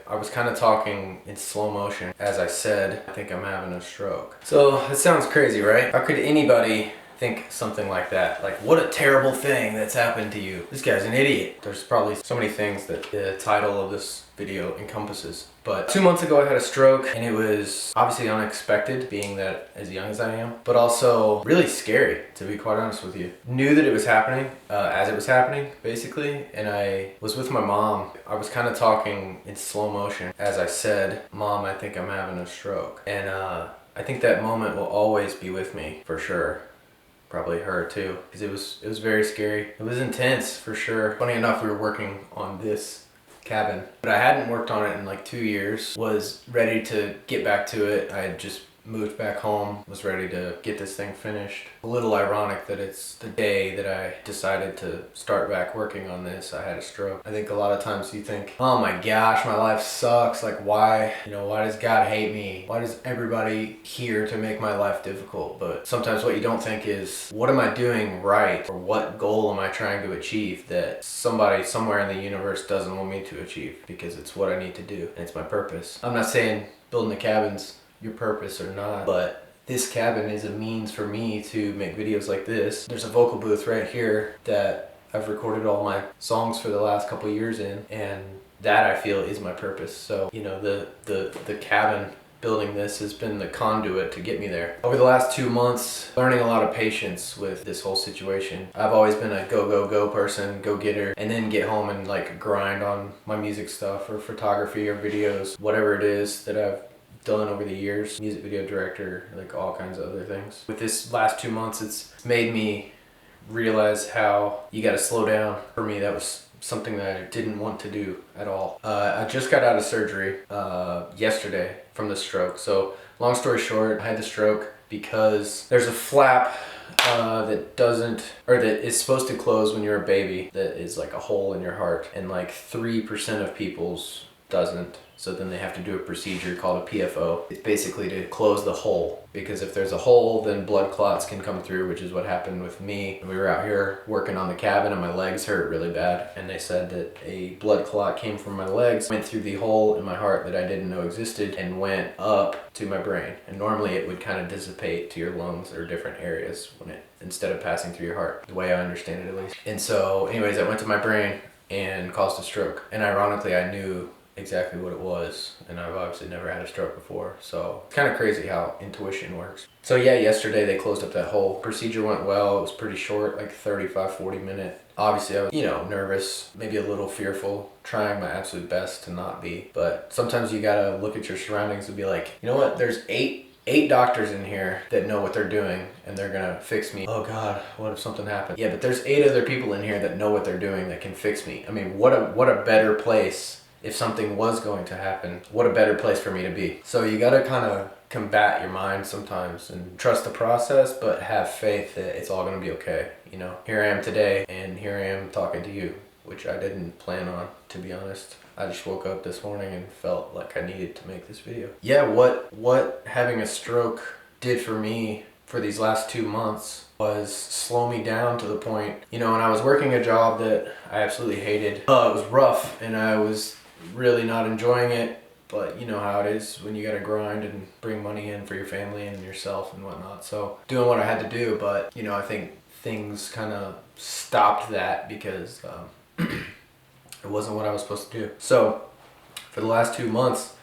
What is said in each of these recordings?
I was kind of talking in slow motion as I said, I think I'm having a stroke. So it sounds crazy, right? How could anybody think something like that? Like, what a terrible thing that's happened to you. This guy's an idiot. There's probably so many things that the title of this video encompasses. But 2 months ago I had a stroke, and it was obviously unexpected, being that as young as I am, but also really scary, to be quite honest with you. Knew that it was happening as it was happening, basically, and I was with my mom. I was kind of talking in slow motion as I said, "Mom, I think I'm having a stroke." And I think that moment will always be with me, for sure. Probably her too, because it was very scary. It was intense, for sure. Funny enough, we were working on this cabin, but I hadn't worked on it in like 2 years. Was ready to get back to it. I had just moved back home, was ready to get this thing finished. A little ironic that it's the day that I decided to start back working on this, I had a stroke. I think a lot of times you think, oh my gosh, my life sucks. Like, why does God hate me? Why does everybody here to make my life difficult? But sometimes what you don't think is, what am I doing right? Or what goal am I trying to achieve that somebody somewhere in the universe doesn't want me to achieve? Because it's what I need to do, and it's my purpose. I'm not saying building the cabin's your purpose or not, but this cabin is a means for me to make videos like this. There's a vocal booth right here that I've recorded all my songs for the last couple years in, and that I feel is my purpose. So, the cabin, building this, has been the conduit to get me there. Over the last 2 months, learning a lot of patience with this whole situation. I've always been a go person, go-getter, and then get home and like grind on my music stuff or photography or videos, whatever it is that I've done over the years, music video director, like all kinds of other things. With this last 2 months, it's made me realize how you gotta slow down. For me, that was something that I didn't want to do at all. I just got out of surgery yesterday from the stroke. So long story short, I had the stroke because there's a flap that is supposed to close when you're a baby, that is like a hole in your heart, and like 3% of people's doesn't. So then they have to do a procedure called a PFO. It's basically to close the hole, because if there's a hole, then blood clots can come through, which is what happened with me. We were out here working on the cabin and my legs hurt really bad, and they said that a blood clot came from my legs, went through the hole in my heart that I didn't know existed, and went up to my brain. And normally it would kind of dissipate to your lungs or different areas instead of passing through your heart, the way I understand it at least. And so anyways, I went to my brain and caused a stroke. And ironically, I knew exactly what it was, and I've obviously never had a stroke before, so it's kind of crazy how intuition works. So yeah, yesterday they closed up that hole. Procedure went well. It was pretty short, like 35-40 minute. Obviously I was nervous, maybe a little fearful, trying my absolute best to not be, but sometimes you gotta look at your surroundings and be like, you know what, there's eight doctors in here that know what they're doing, and they're gonna fix me. Oh God, what if something happened? Yeah, but there's 8 other people in here that know what they're doing that can fix me. I mean, what a better place. If something was going to happen, what a better place for me to be. So you gotta kind of combat your mind sometimes and trust the process, but have faith that it's all gonna be okay. Here I am today, and here I am talking to you, which I didn't plan on, to be honest. I just woke up this morning and felt like I needed to make this video. Yeah, what having a stroke did for me for these last 2 months was slow me down to the point, when I was working a job that I absolutely hated. It was rough, and I was really not enjoying it, but you know how it is when you gotta grind and bring money in for your family and yourself and whatnot. So doing what I had to do, but I think things kind of stopped that because it wasn't what I was supposed to do. So for the last 2 months,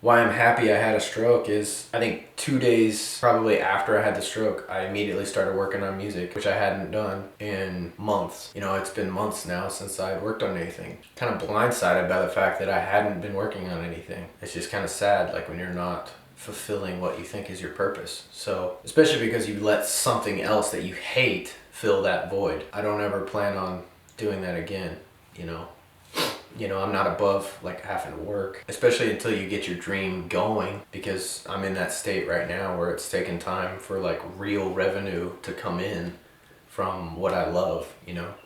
why I'm happy I had a stroke is, I think 2 days probably after I had the stroke, I immediately started working on music, which I hadn't done in months. It's been months now since I had worked on anything. Kind of blindsided by the fact that I hadn't been working on anything. It's just kind of sad, like when you're not fulfilling what you think is your purpose. So, especially because you let something else that you hate fill that void. I don't ever plan on doing that again, I'm not above like having to work, especially until you get your dream going, because I'm in that state right now where it's taking time for like real revenue to come in from what I love,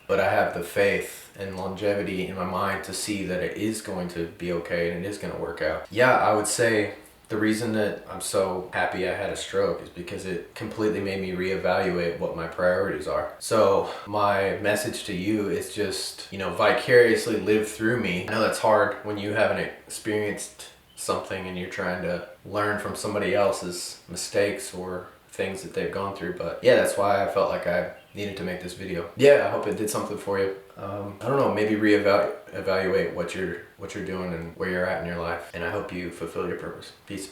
But I have the faith and longevity in my mind to see that it is going to be okay and it is going to work out. Yeah, I would say the reason that I'm so happy I had a stroke is because it completely made me reevaluate what my priorities are. So my message to you is just, vicariously live through me. I know that's hard when you haven't experienced something and you're trying to learn from somebody else's mistakes or things that they've gone through, but yeah, that's why I felt like I needed to make this video. Yeah, I hope it did something for you. I don't know, maybe evaluate what you're doing and where you're at in your life, and I hope you fulfill your purpose. Peace.